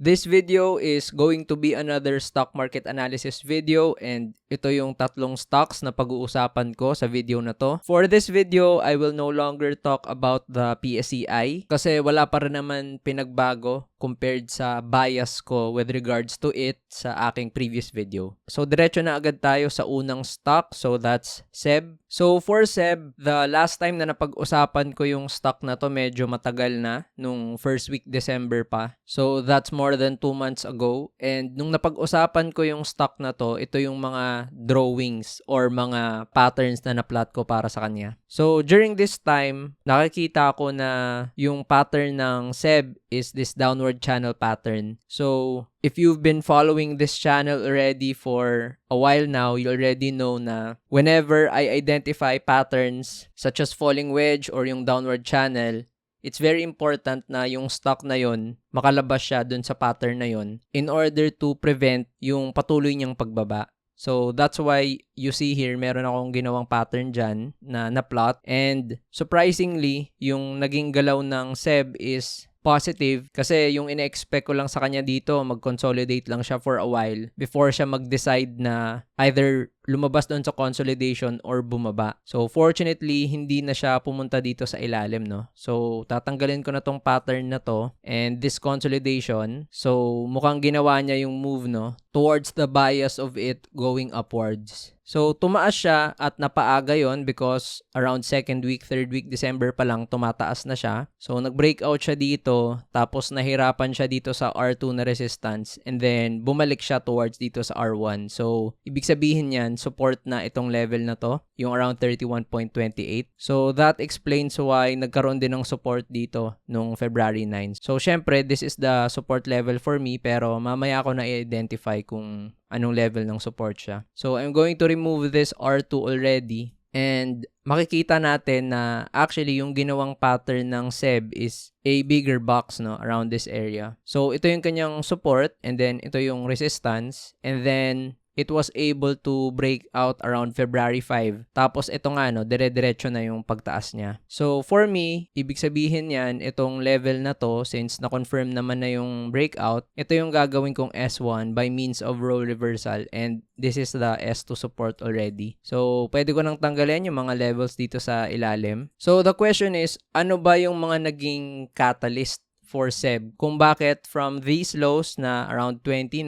This video is going to be another stock market analysis video and ito yung tatlong stocks na pag-uusapan ko sa video na to. For this video, I will no longer talk about the PSEI kasi wala pa rin naman pinagbago compared sa bias ko with regards to it sa aking previous video. So diretso na agad tayo sa unang stock, so that's SEB. So for SEB, the last time na napag-usapan ko yung stock na to medyo matagal na, nung first week December pa. So that's more than 2 months ago. And nung napag-usapan ko yung stock na to, ito yung mga drawings or mga patterns na na-plot ko para sa kanya. So during this time, nakikita ko na yung pattern ng SEB is this downward channel pattern. So if you've been following this channel already for a while now, you already know na whenever I identify patterns such as falling wedge or yung downward channel, it's very important na yung stock na yon makalabas siya dun sa pattern na yon in order to prevent yung patuloy niyang pagbaba. So that's why you see here, meron akong ginawang pattern dyan na na-plot. And surprisingly, yung naging galaw ng SEB is positive kasi yung ina-expect ko lang sa kanya dito, mag-consolidate lang siya for a while before siya mag-decide na either lumabas doon sa consolidation or bumaba. So fortunately, hindi na siya pumunta dito sa ilalim, no? So tatanggalin ko na tong pattern na to and this consolidation. So mukhang ginawa niya yung move, no, towards the bias of it going upwards. So tumaas siya at napaaga yon because around second week, third week December pa lang tumataas na siya. So nag-breakout siya dito tapos nahirapan siya dito sa R2 na resistance and then bumalik siya towards dito sa R1. So ibig sabihin niyan, support na itong level na to, yung around 31.28. So that explains why nagkaroon din ng support dito nung February 9. So syempre, this is the support level for me pero mamaya ko na i-identify kung anong level ng support siya. So I'm going to remove this R2 already and makikita natin na actually yung ginawang pattern ng SEB is a bigger box, no, around this area. So ito yung kanyang support and then ito yung resistance and then it was able to break out around February 5. Tapos ito nga, no, dire-diretso na yung pagtaas niya. So for me, ibig sabihin yan, itong level na to, since na-confirm naman na yung breakout, ito yung gagawin kong S1 by means of role reversal and this is the S2 support already. So pwede ko nang tanggalin yung mga levels dito sa ilalim. So the question is, ano ba yung mga naging catalyst for SEB kung bakit from these lows na around 29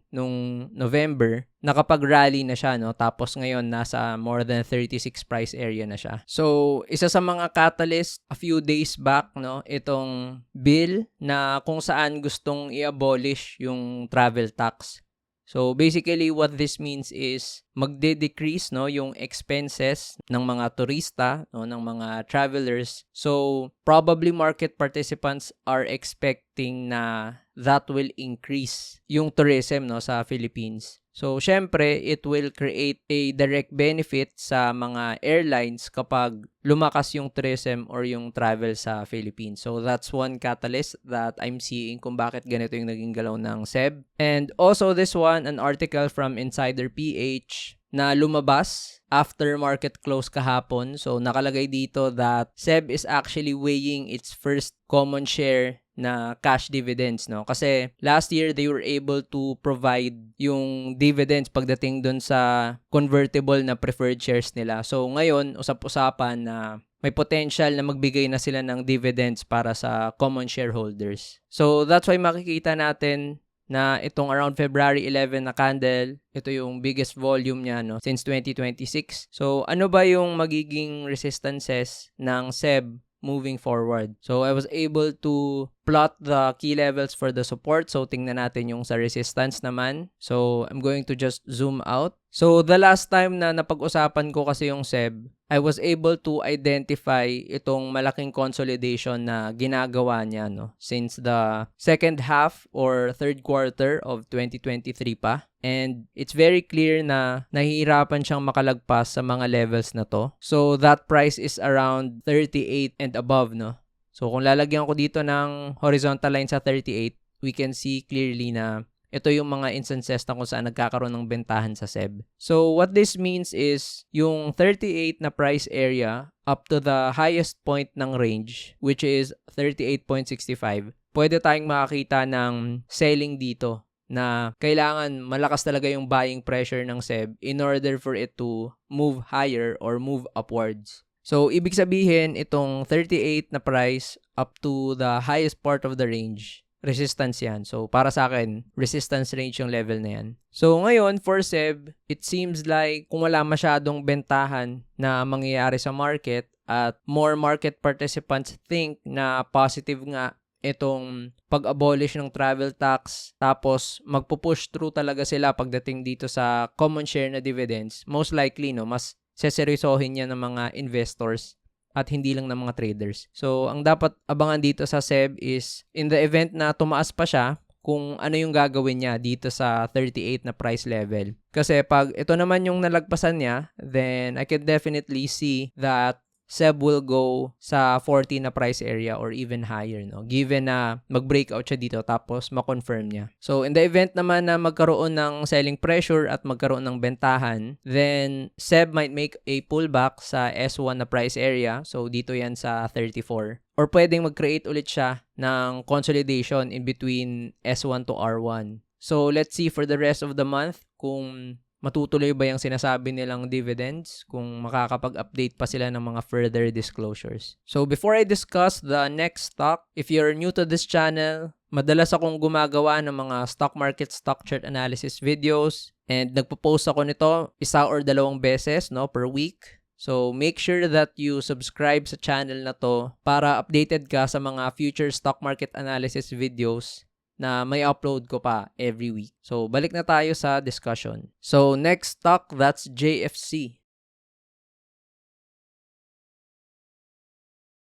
nung November, nakapag-rally na siya, no? Tapos ngayon, nasa more than 36 price area na siya. So, isa sa mga catalyst a few days back, no? Itong bill na kung saan gustong i-abolish yung travel tax. So basically what this means is magde-decrease, no, yung expenses ng mga turista, no, ng mga travelers. So probably market participants are expecting na that will increase yung tourism, no, sa Philippines. So syempre it will create a direct benefit sa mga airlines kapag lumakas yung tourism or yung travel sa Philippines. So that's one catalyst that I'm seeing kung bakit ganito yung naging galaw ng SEB. And also this one, an article from Insider PH na lumabas after market close kahapon. So nakalagay dito that SEB is actually weighing its first common share na cash dividends, no? Kasi last year they were able to provide yung dividends pagdating dun sa convertible na preferred shares nila. So ngayon, usap-usapan na may potential na magbigay na sila ng dividends para sa common shareholders. So that's why makikita natin na itong around February 11 na candle, ito yung biggest volume niya, no, since 2026. So ano ba yung magiging resistances ng SEB moving forward? So I was able to plot the key levels for the support. So tingnan natin yung sa resistance naman. So I'm going to just zoom out. So the last time na napag-usapan ko kasi yung SEB, I was able to identify itong malaking consolidation na ginagawa niya, no, since the second half or third quarter of 2023 pa. And it's very clear na nahihirapan siyang makalagpas sa mga levels na to. So that price is around 38 and above, no. So kung lalagyan ko dito ng horizontal line sa 38, we can see clearly na ito yung mga instances na kung saan nagkakaroon ng bentahan sa SEB. So what this means is yung 38 na price area up to the highest point ng range, which is 38.65, pwede tayong makakita ng selling dito na kailangan malakas talaga yung buying pressure ng SEB in order for it to move higher or move upwards. So, ibig sabihin, itong 38 na price up to the highest part of the range, resistance yan. So, para sa akin, resistance range yung level na yan. So, ngayon, for SEB, it seems like kung wala masyadong bentahan na mangyayari sa market at more market participants think na positive nga itong pag-abolish ng travel tax, tapos magpo-push through talaga sila pagdating dito sa common share na dividends, most likely, no, mas seseryosohin yan ng mga investors at hindi lang ng mga traders. So, ang dapat abangan dito sa SEB is, in the event na tumaas pa siya, kung ano yung gagawin niya dito sa 38 na price level. Kasi pag ito naman yung nalagpasan niya, then I can definitely see that SEB will go sa 40 na price area or even higher, no? Given na mag-breakout siya dito tapos ma-confirm niya. So, in the event naman na magkaroon ng selling pressure at magkaroon ng bentahan, then SEB might make a pullback sa S1 na price area. So, dito yan sa 34. Or pwedeng mag-create ulit siya ng consolidation in between S1 to R1. So, let's see for the rest of the month kung matutuloy ba yung sinasabi nilang dividends, kung makakapag-update pa sila ng mga further disclosures. So before I discuss the next stock, if you're new to this channel, madalas akong gumagawa ng mga stock market stock chart analysis videos and nagpo-post ako nito 1 or 2 beses, no, per week. So make sure that you subscribe sa channel na to para updated ka sa mga future stock market analysis videos na may upload ko pa every week. So, balik na tayo sa discussion. So, next stock, that's JFC.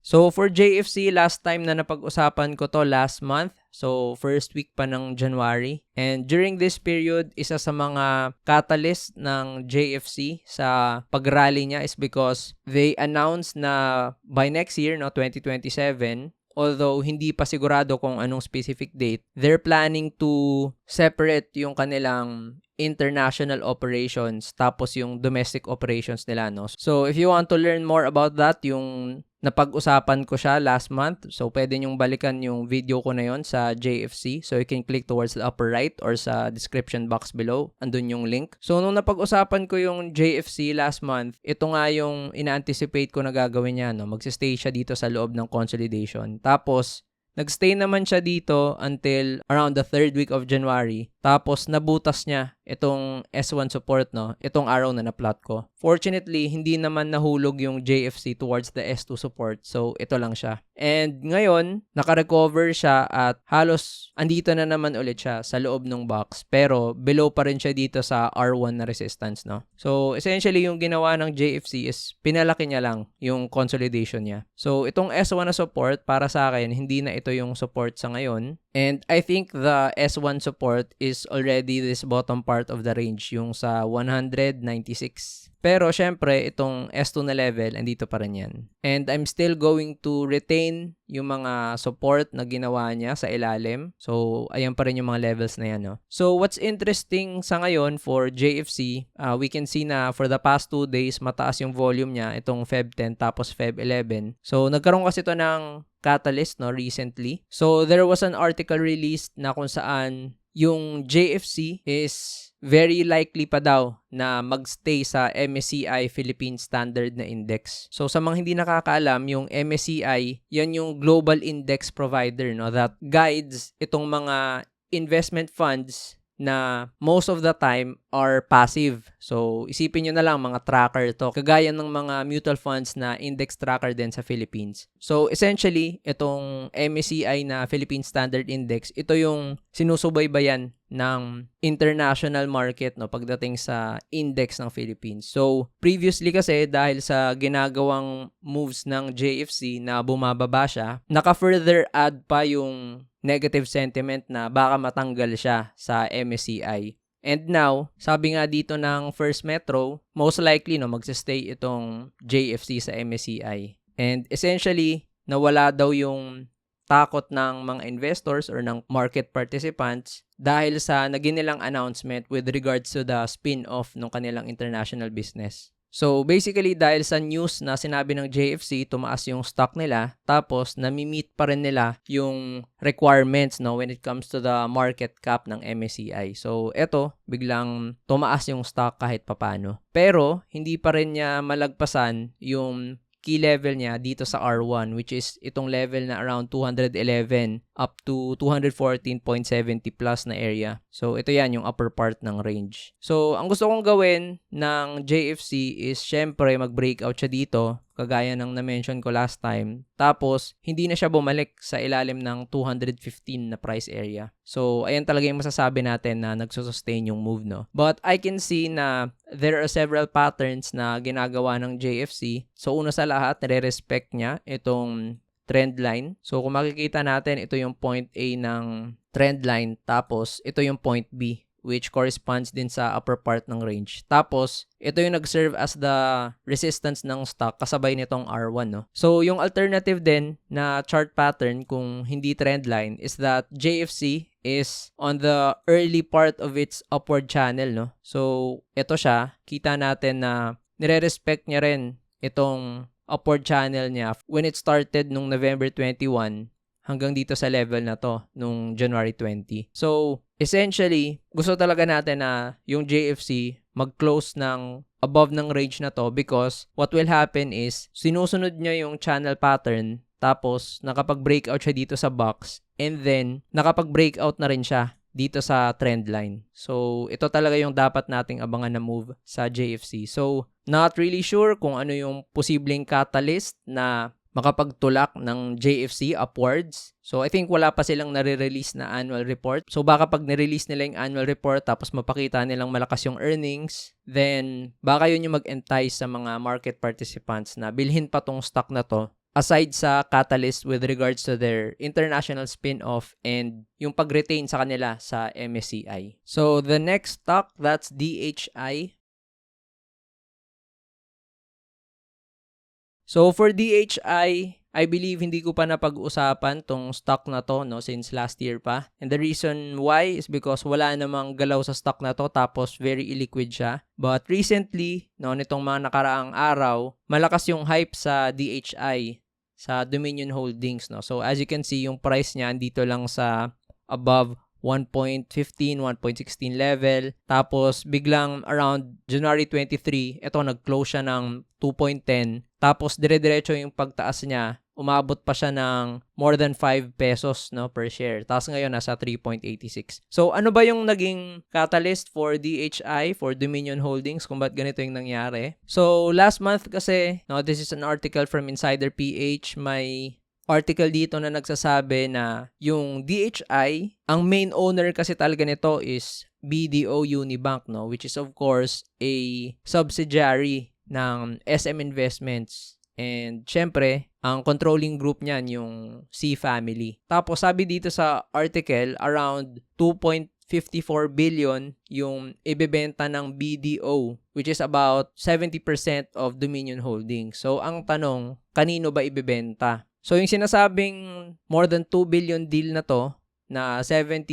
So, for JFC, last time na napag-usapan ko to last month. So, first week pa ng January. And during this period, isa sa mga catalyst ng JFC sa pag-rally niya is because they announced na by next year, no, 2027, although hindi pa sigurado kung anong specific date, they're planning to separate yung kanilang international operations tapos yung domestic operations nila, no? So, if you want to learn more about that, yung napag-usapan ko siya last month, so pwede nyong balikan yung video ko na yon sa JFC. So, you can click towards the upper right or sa description box below. Andun yung link. So, nung napag-usapan ko yung JFC last month, ito nga yung ina-anticipate ko na gagawin niya, no? Magsistay siya dito sa loob ng consolidation. Tapos, nagstay naman siya dito until around the 3rd week of January. Tapos, nabutas niya itong S1 support, no? Itong araw na na-plot ko. Fortunately, hindi naman nahulog yung JFC towards the S2 support. So, ito lang siya. And ngayon, naka-recover siya at halos andito na naman ulit siya sa loob ng box. Pero, below pa rin siya dito sa R1 na resistance, no? So, essentially, yung ginawa ng JFC is pinalaki niya lang yung consolidation niya. So, itong S1 na support, para sa akin, hindi na ito yung support sa ngayon. And I think the S1 support is already this bottom part of the range, yung sa 196. Pero syempre, itong S2 na level, andito pa rin yan. And I'm still going to retain yung mga support na ginawa niya sa ilalim. So, ayan pa rin yung mga levels na yan, no? So, what's interesting sa ngayon for JFC, we can see na for the past 2 days, mataas yung volume niya, itong Feb 10 tapos Feb 11. So, nagkaroon kasi ito ng catalyst, no, recently. So, there was an article released na kung saan yung JFC is very likely pa daw na magstay sa MSCI Philippine Standard na Index. So, sa mga hindi nakakaalam, yung MSCI, yan yung global index provider, no, that guides itong mga investment funds na most of the time are passive. So, isipin nyo na lang mga tracker to. Kagaya ng mga mutual funds na index tracker din sa Philippines. So, essentially, itong MSCI na Philippine Standard Index, ito yung sinusubaybayan ng international market, no, pagdating sa index ng Philippines. So, previously kasi dahil sa ginagawang moves ng JFC na bumababa siya, naka-further add pa yung negative sentiment na baka matanggal siya sa MSCI. And now, sabi nga dito ng First Metro, most likely, no, magsistay itong JFC sa MSCI. And essentially, nawala daw yung takot ng mga investors or ng market participants dahil sa naging nilang announcement with regards to the spin-off ng kanilang international business. So basically dahil sa news na sinabi ng JFC, tumaas yung stock nila, tapos nami-meet pa rin nila yung requirements no when it comes to the market cap ng MSCI. So eto, biglang tumaas yung stock kahit papano. Pero hindi pa rin niya malagpasan yung key level niya dito sa R1, which is itong level na around 211 up to 214.70 plus na area. So ito yan yung upper part ng range. So ang gusto kong gawin ng JFC is syempre mag-breakout siya dito, kagaya ng na-mention ko last time. Tapos, hindi na siya bumalik sa ilalim ng 215 na price area. So, ayan talaga yung masasabi natin na nagsusustain yung move, no? But I can see na there are several patterns na ginagawa ng JFC. So, una sa lahat, nire-respect niya itong trend line. So, kung makikita natin, ito yung point A ng trend line. Tapos, ito yung point B, which corresponds din sa upper part ng range. Tapos, ito yung nag-serve as the resistance ng stock kasabay nitong R1, no? So, yung alternative din na chart pattern kung hindi trend line is that JFC is on the early part of its upward channel, no? So, ito siya. Kita natin na nire-respect niya rin itong upward channel niya when it started nung November 21 hanggang dito sa level na to nung January 20. So, essentially, gusto talaga natin na yung JFC mag-close ng above ng range na to because what will happen is sinusunod niya yung channel pattern tapos nakapag-breakout siya dito sa box and then nakapag-breakout na rin siya dito sa trend line. So, ito talaga yung dapat nating abangan na move sa JFC. So, not really sure kung ano yung posibleng catalyst na makapagtulak ng JFC upwards. So, I think wala pa silang nare-release na annual report. So, baka pag nirelease nila yung annual report tapos mapakita nilang malakas yung earnings, then baka yun yung mag-entice sa mga market participants na bilhin pa tong stock na to aside sa catalyst with regards to their international spin-off and yung pag-retain sa kanila sa MSCI. So, the next stock, that's DHI. So, for DHI, I believe hindi ko pa napag-usapan tong stock na to no since last year pa. And the reason why is because wala namang galaw sa stock na to tapos very illiquid siya. But recently, no nitong mga nakaraang araw, malakas yung hype sa DHI, sa Dominion Holdings, no. So, as you can see, yung price niya andito lang sa above 1.15, 1.16 level. Tapos, biglang around January 23, ito nag-close siya ng 2.10. Tapos, dire-diretso yung pagtaas niya. Umabot pa siya ng more than 5 pesos no, per share. Tapos ngayon, nasa 3.86. So, ano ba yung naging catalyst for DHI, for Dominion Holdings, kung ba't ganito yung nangyari? So, last month kasi, no, this is an article from Insider PH, may article dito na nagsasabi na yung DHI, ang main owner kasi talaga nito is BDO Unibank, no, which is of course a subsidiary ng SM Investments. And syempre, ang controlling group niyan yung C family. Tapos sabi dito sa article, around 2.54 billion yung ibebenta ng BDO, which is about 70% of Dominion Holdings. So ang tanong, kanino ba ibebenta? So yung sinasabing more than 2 billion deal na to, na 70%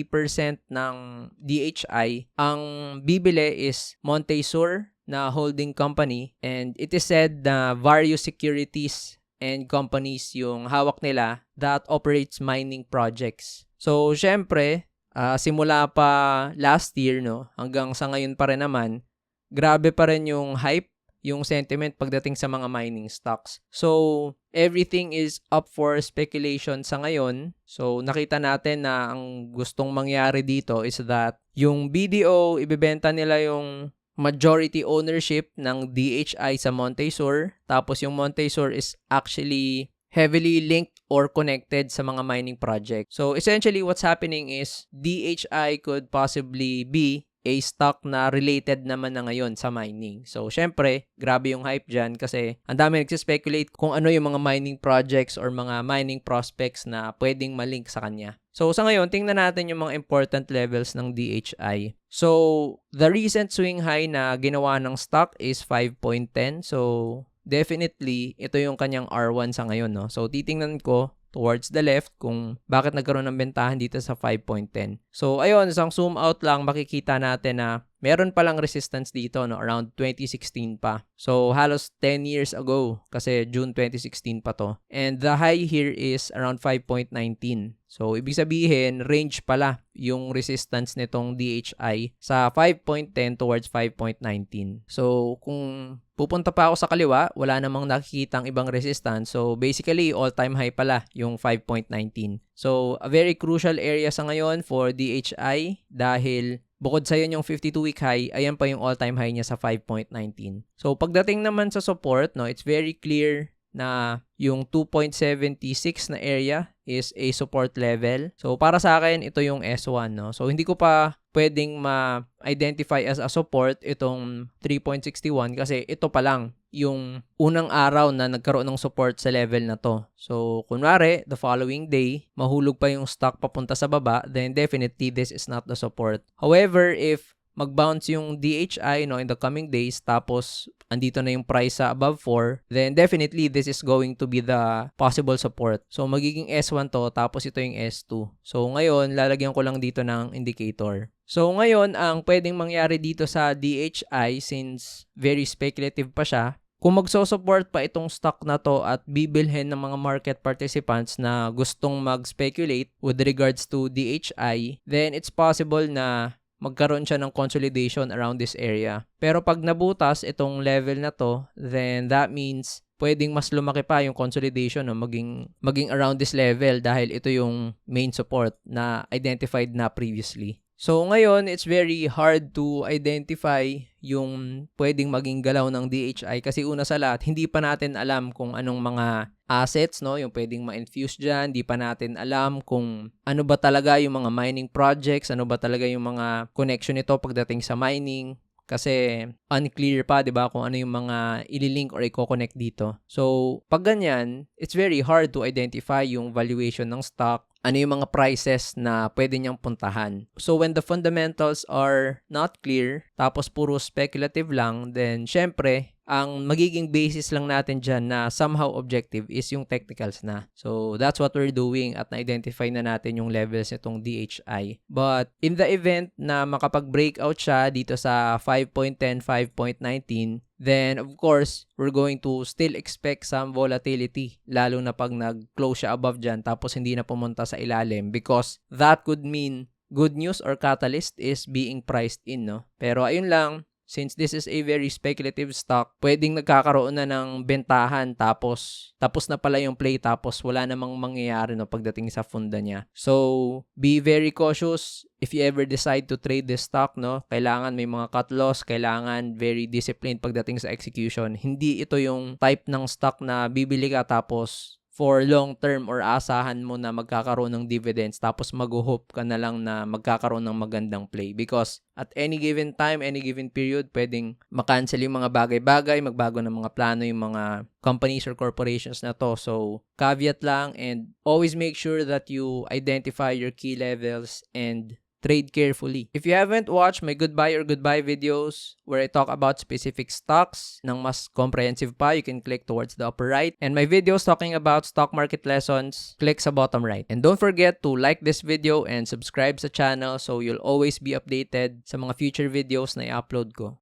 ng DHI, ang bibili is Montesur na holding company, and it is said na various securities and companies yung hawak nila that operates mining projects. So, syempre, simula pa last year, no, hanggang sa ngayon pa rin naman, grabe pa rin yung hype, yung sentiment pagdating sa mga mining stocks. So, everything is up for speculation sa ngayon. So, nakita natin na ang gustong mangyari dito is that yung BDO, ibebenta nila yung majority ownership ng DHI sa Montesur. Tapos yung Montesur is actually heavily linked or connected sa mga mining project. So essentially what's happening is DHI could possibly be a stock na related naman na ngayon sa mining. So, syempre, grabe yung hype dyan kasi ang dami nagsispekulate kung ano yung mga mining projects or mga mining prospects na pwedeng malink sa kanya. So, sa ngayon, tingnan natin yung mga important levels ng DHI. So, the recent swing high na ginawa ng stock is 5.10. So, definitely, ito yung kanyang R1 sa ngayon, no? So, titingnan ko towards the left kung bakit nagkaroon ng bentahan dito sa 5.10. So, ayun, isang zoom out lang, makikita natin na meron palang resistance dito, no, around 2016 pa. So, halos 10 years ago kasi June 2016 pa to. And the high here is around 5.19. So, ibig sabihin, range pala yung resistance nitong DHI sa 5.10 towards 5.19. So, kung pupunta pa ako sa kaliwa, wala namang nakikitang ibang resistance. So, basically, all-time high pala yung 5.19. So, a very crucial area sa ngayon for DHI dahil bukod sa yun yung 52-week high, ayan pa yung all-time high niya sa 5.19. So, pagdating naman sa support, no, it's very clear na yung 2.76 na area is a support level. So, para sa akin, ito yung S1, no? So, hindi ko pa pwedeng ma-identify as a support itong 3.61 kasi ito pa lang yung unang araw na nagkaroon ng support sa level na to. So, kunwari, the following day, mahulog pa yung stock papunta sa baba, then definitely this is not the support. However, if mag-bounce yung DHI, no, in the coming days, tapos andito na yung price sa above 4, then definitely this is going to be the possible support. So, magiging S1 to, tapos ito yung S2. So, ngayon, lalagyan ko lang dito ng indicator. So, ngayon, ang pwedeng mangyari dito sa DHI, since very speculative pa siya, kung magso-support pa itong stock na to at bibilhin ng mga market participants na gustong mag-speculate with regards to DHI, then it's possible na magkaroon siya ng consolidation around this area. Pero pag nabutas itong level na to, then that means pwedeng mas lumaki pa yung consolidation, no, maging around this level dahil ito yung main support na identified na previously. So ngayon, it's very hard to identify yung pwedeng maging galaw ng DHI kasi una sa lahat, hindi pa natin alam kung anong mga assets, no, yung pwedeng ma-infuse dyan. Hindi pa natin alam kung ano ba talaga yung mga mining projects, ano ba talaga yung mga connection nito pagdating sa mining. Kasi unclear pa, 'di ba, kung ano yung mga ililink or i-connect dito. So, pag ganyan, it's very hard to identify yung valuation ng stock, ano yung mga prices na pwede niyang puntahan. So, when the fundamentals are not clear, tapos puro speculative lang, then syempre, ang magiging basis lang natin dyan na somehow objective is yung technicals na. So, that's what we're doing at na-identify na natin yung levels nitong DHI. But, in the event na makapag-breakout siya dito sa 5.10, 5.19, then, of course, we're going to still expect some volatility, lalo na pag nag-close siya above dyan tapos hindi na pumunta sa ilalim because that could mean good news or catalyst is being priced in, no? Pero ayun lang, since this is a very speculative stock, pwedeng nagkakaroon na ng bentahan tapos na pala yung play tapos wala namang mangyayari, no, pagdating sa funda niya. So, be very cautious if you ever decide to trade this stock, no. Kailangan may mga cut loss, kailangan very disciplined pagdating sa execution. Hindi ito yung type ng stock na bibili ka tapos for long term or asahan mo na magkakaroon ng dividends tapos mag-hope ka na lang na magkakaroon ng magandang play because at any given time, any given period, pwedeng makancel yung mga bagay-bagay, magbago ng mga plano yung mga companies or corporations na to. So, caveat lang and always make sure that you identify your key levels and trade carefully. If you haven't watched my goodbye or goodbye videos where I talk about specific stocks ng mas comprehensive pa, you can click towards the upper right. And my videos talking about stock market lessons, click sa bottom right. And don't forget to like this video and subscribe sa channel so you'll always be updated sa mga future videos na i-upload ko.